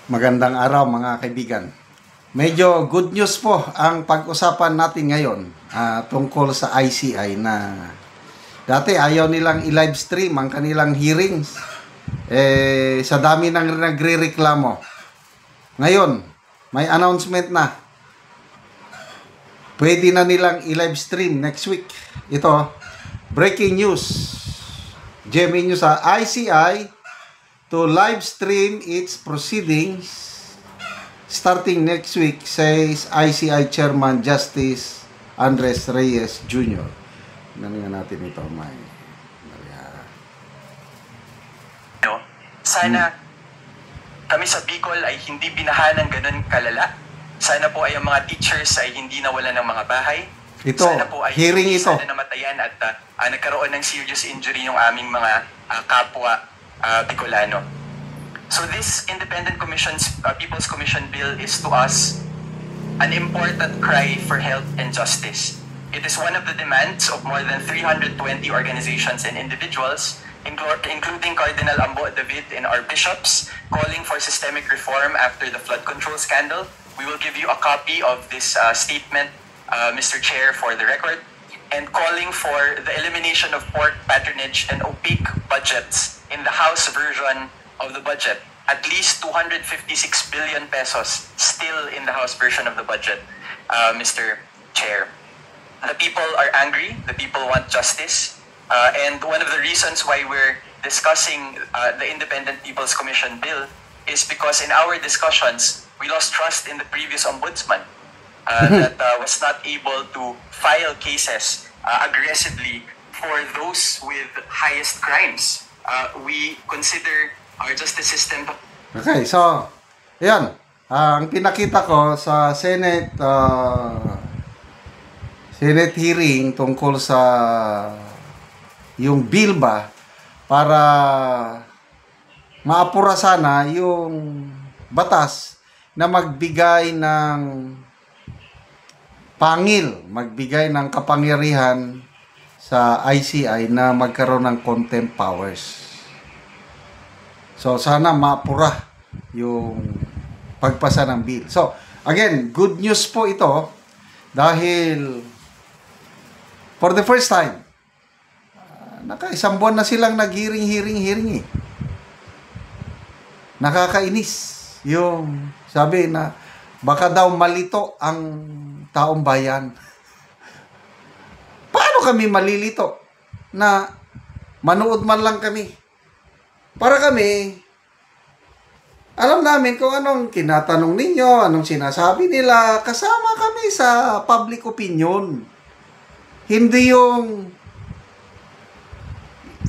Magandang araw mga kaibigan. Medyo good news po ang pag-usapan natin ngayon tungkol sa ICI na dati ayaw nilang i-live stream ang kanilang hearings. Sa dami nang nagre-reklamo. Ngayon, may announcement na. Pwede na nilang i-live stream next week. Ito, breaking news. GMA News sa ICI to live stream its proceedings starting next week, says ICI Chairman Justice Andres Reyes Jr. Nangyayon natin ito, may sana kami sa Bicol ay hindi binahan ng ganun kalala. Sana po ay ang mga teachers ay hindi nawalan ng mga bahay. Ito, sana po ay hearing hindi ito. sana namatayan at nagkaroon ng serious injury yung aming mga kapwa Bicolano. So this independent commission's People's Commission bill is to us an important cry for health and justice. It is one of the demands of more than 320 organizations and individuals, including Cardinal Ambo David and our bishops, calling for systemic reform after the flood control scandal. We will give you a copy of this statement, Mr. Chair, for the record, and calling for the elimination of pork patronage and opaque budgets in the House version of the budget. At least 256 billion pesos still in the House version of the budget, Mr. Chair. The people are angry, the people want justice, and one of the reasons why we're discussing the Independent People's Commission bill is because in our discussions, we lost trust in the previous ombudsman that was not able to file cases aggressively for those with highest crimes. We consider our justice system. Okay, so, yan. Ang pinakita ko sa Senate hearing tungkol sa yung bill ba para maapura sana yung batas na magbigay ng magbigay ng kapangyarihan sa ICI na magkaroon ng contempt powers. So, sana maapura yung pagpasa ng bill. So, again, good news po ito dahil for the first time, nakaisang buwan na silang nag-hearing eh. Nakakainis. Yung sabi na baka daw malito ang taong bayan. Paano kami malilito na manood man lang kami? Para kami, alam namin kung anong tinatanong ninyo, anong sinasabi nila, kasama kami sa public opinion. Hindi yung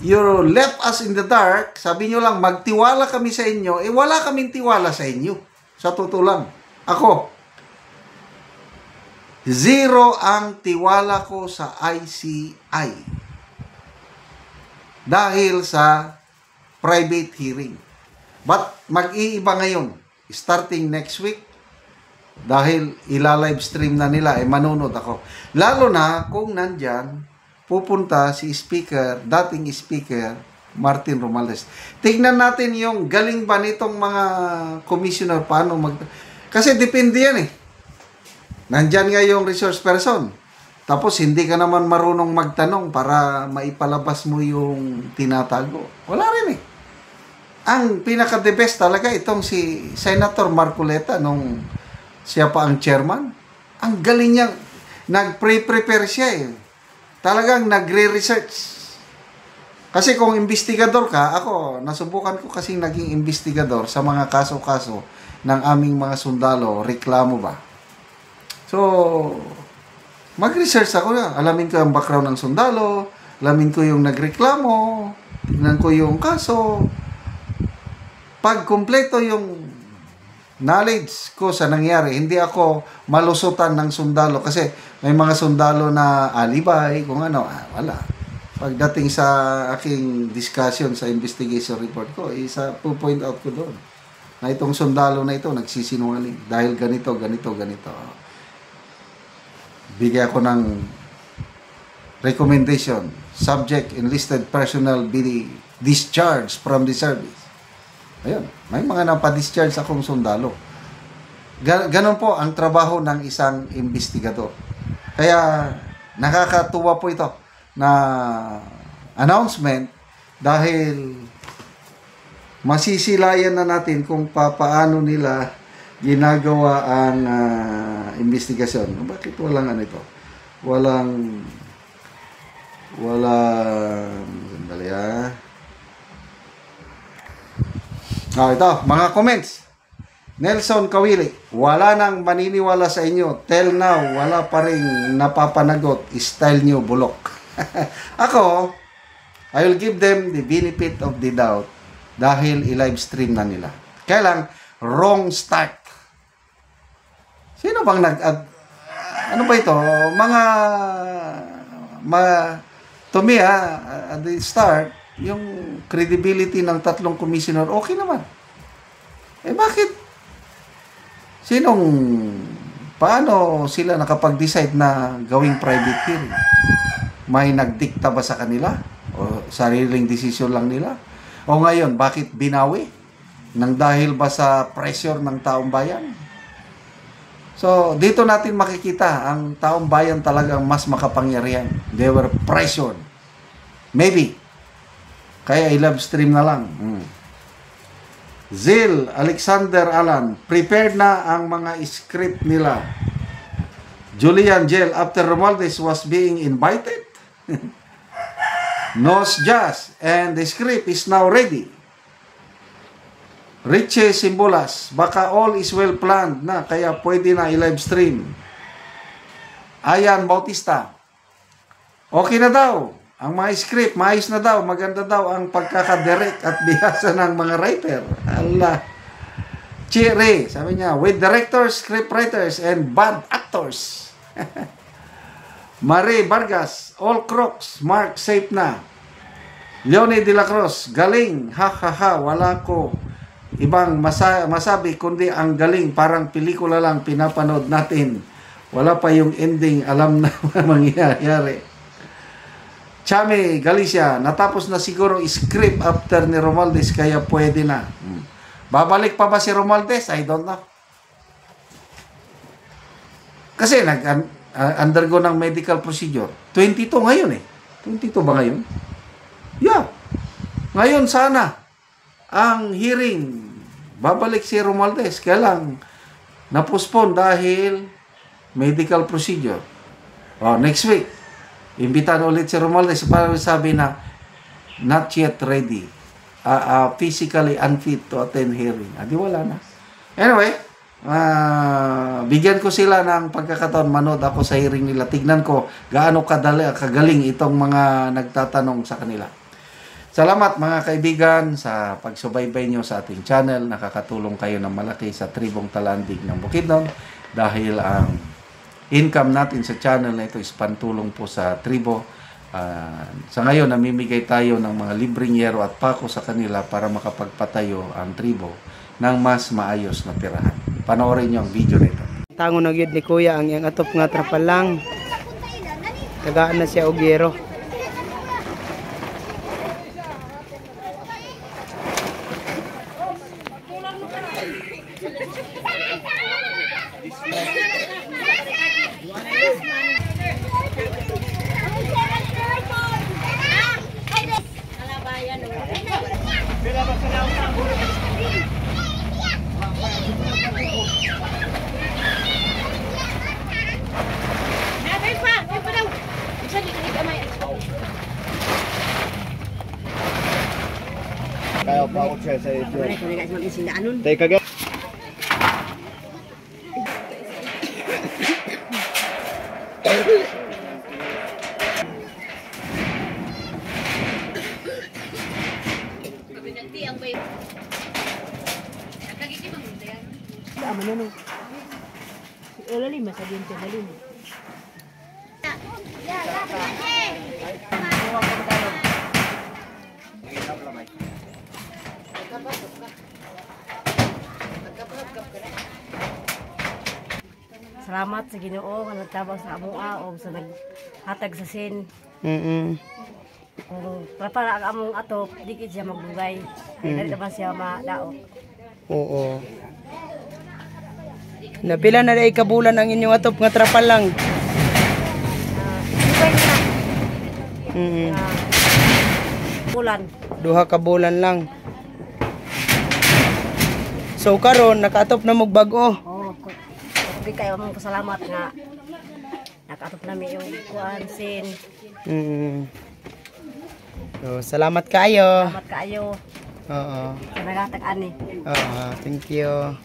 you left us in the dark, sabi nyo lang, magtiwala kami sa inyo, wala kaming tiwala sa inyo. Sa totoo lang. Ako, zero ang tiwala ko sa ICI. Dahil sa private hearing. But mag-iiba ngayon, starting next week, dahil ila-live stream na nila, manunod ako. Lalo na kung nandyan, pupunta si speaker, dating speaker, Martin Romales. Tignan natin yung galing ba nitong mga commissioner, paano kasi depende yan eh. Nandyan nga yung resource person. Tapos hindi ka naman marunong magtanong para maipalabas mo yung tinatago. Wala rin eh. Ang pinaka-the best talaga itong si Senator Marcoleta nung siya pa ang chairman. Ang galing niya. Nag-prepare siya eh. Talagang nagre-research. Kasi kung investigador ka, ako, nasubukan ko kasi naging investigador sa mga kaso-kaso ng aming mga sundalo, reklamo ba. So, mag-research ako na. Alamin ko yung background ng sundalo, alamin ko yung nagreklamo, tignan ko yung kaso. Pag kumpleto yung knowledge ko sa nangyari, hindi ako malusutan ng sundalo kasi may mga sundalo na alibay, kung ano, wala. Pagdating sa aking discussion sa investigation report ko, isa po point out ko doon na itong sundalo na ito nagsisinungaling dahil ganito. Bigay ako ng recommendation, subject enlisted personnel be discharged from the service. Ayun, may mga napadischarge akong sundalo. Ganon po ang trabaho ng isang investigador. Kaya nakakatuwa po ito na announcement dahil masisilayan na natin kung paano nila ginagawa ang investigasyon. Bakit walang ano ito? Walang sandali ito, mga comments. Nelson Kawili, wala nang maniniwala sa inyo. Till now, wala pa rin napapanagot. Style nyo, bulok. Ako, I will give them the benefit of the doubt dahil i-live stream na nila. Kaya lang, wrong start. Sino bang ano ba ito? To me, at the start, yung credibility ng tatlong commissioner, okay naman. Bakit? Paano sila nakapag-decide na gawing private hearing? May nagdikta ba sa kanila? O sariling desisyon lang nila? O ngayon, bakit binawi? Nang dahil ba sa pressure ng taong bayan? So, dito natin makikita ang taong bayan talagang mas makapangyarihan. They were pressured. Maybe. Kaya i-live stream na lang. Zil Alexander Alan, prepared na ang mga script nila. Julian Gel, after Romualdez was being invited. Nos Jazz, and the script is now ready. Richie Simbolas, baka all is well planned na, kaya pwede na i-live stream. Ayan Bautista, okay na daw. Ang mga script, maayos na daw, maganda daw ang pagkakadirect at bihasa ng mga writer. Allah. Chiri, sabi niya, with directors, scriptwriters, and bad actors. Marie Vargas, all crooks, Mark safe na. Leonie de la Cruz, galing, ha ha ha, wala ko ibang masabi kundi ang galing, parang pelikula lang pinapanood natin. Wala pa yung ending, alam na mangyayari. Chami Galicia, natapos na siguro script after ni Romualdez, kaya pwede na. Babalik pa ba si Romualdez? I don't know. Kasi nag-undergo ng medical procedure. 22 ngayon 22 ba ngayon? Yeah. Ngayon sana ang hearing, babalik si Romualdez. Kaya lang na-postpone dahil medical procedure. Next week imbitan ulit si Romualdez para sabi na not yet ready, physically unfit to attend hearing. Di wala na. Anyway, bigyan ko sila ng pagkakataon, manood ako sa hearing nila. Tignan ko gaano kagaling itong mga nagtatanong sa kanila. Salamat mga kaibigan sa pagsubaybay nyo sa ating channel. Nakakatulong kayo ng malaki sa Tribong Talandig ng Bukidnon dahil ang income natin sa channel na ito is pantulong po sa tribo. Sa ngayon, namimigay tayo ng mga libreng yero at pako sa kanila para makapagpatayo ang tribo ng mas maayos na tirahan. Panoorin nyo ang video nito. Tango na gyud ni Kuya ang iyang atop nga trapal lang. Tagaan na siya og yero. Kaya pa ako siya sa ito. Tay kagay. Sama na no. Ulali masabihin ko halin. Salamat sa Ginoo nga nagtabang sa amoa o sa naghatag sa sin. Kung para ang among atop, di kit siya magbugay. Dali naman siya madaot. Oo. Napila na dai kabulan ang inyong atop nga trapal lang. Bugay na. Mm. Bulan. Duha ka bulan lang. So karon nakaatop na mo bago. Oh, di kayo mong pasalamat nga nakatop namin yung kuan sin. Mm. So, salamat kayo. Salamat kaayo Oo. sa nagatag ani. Oo, thank you.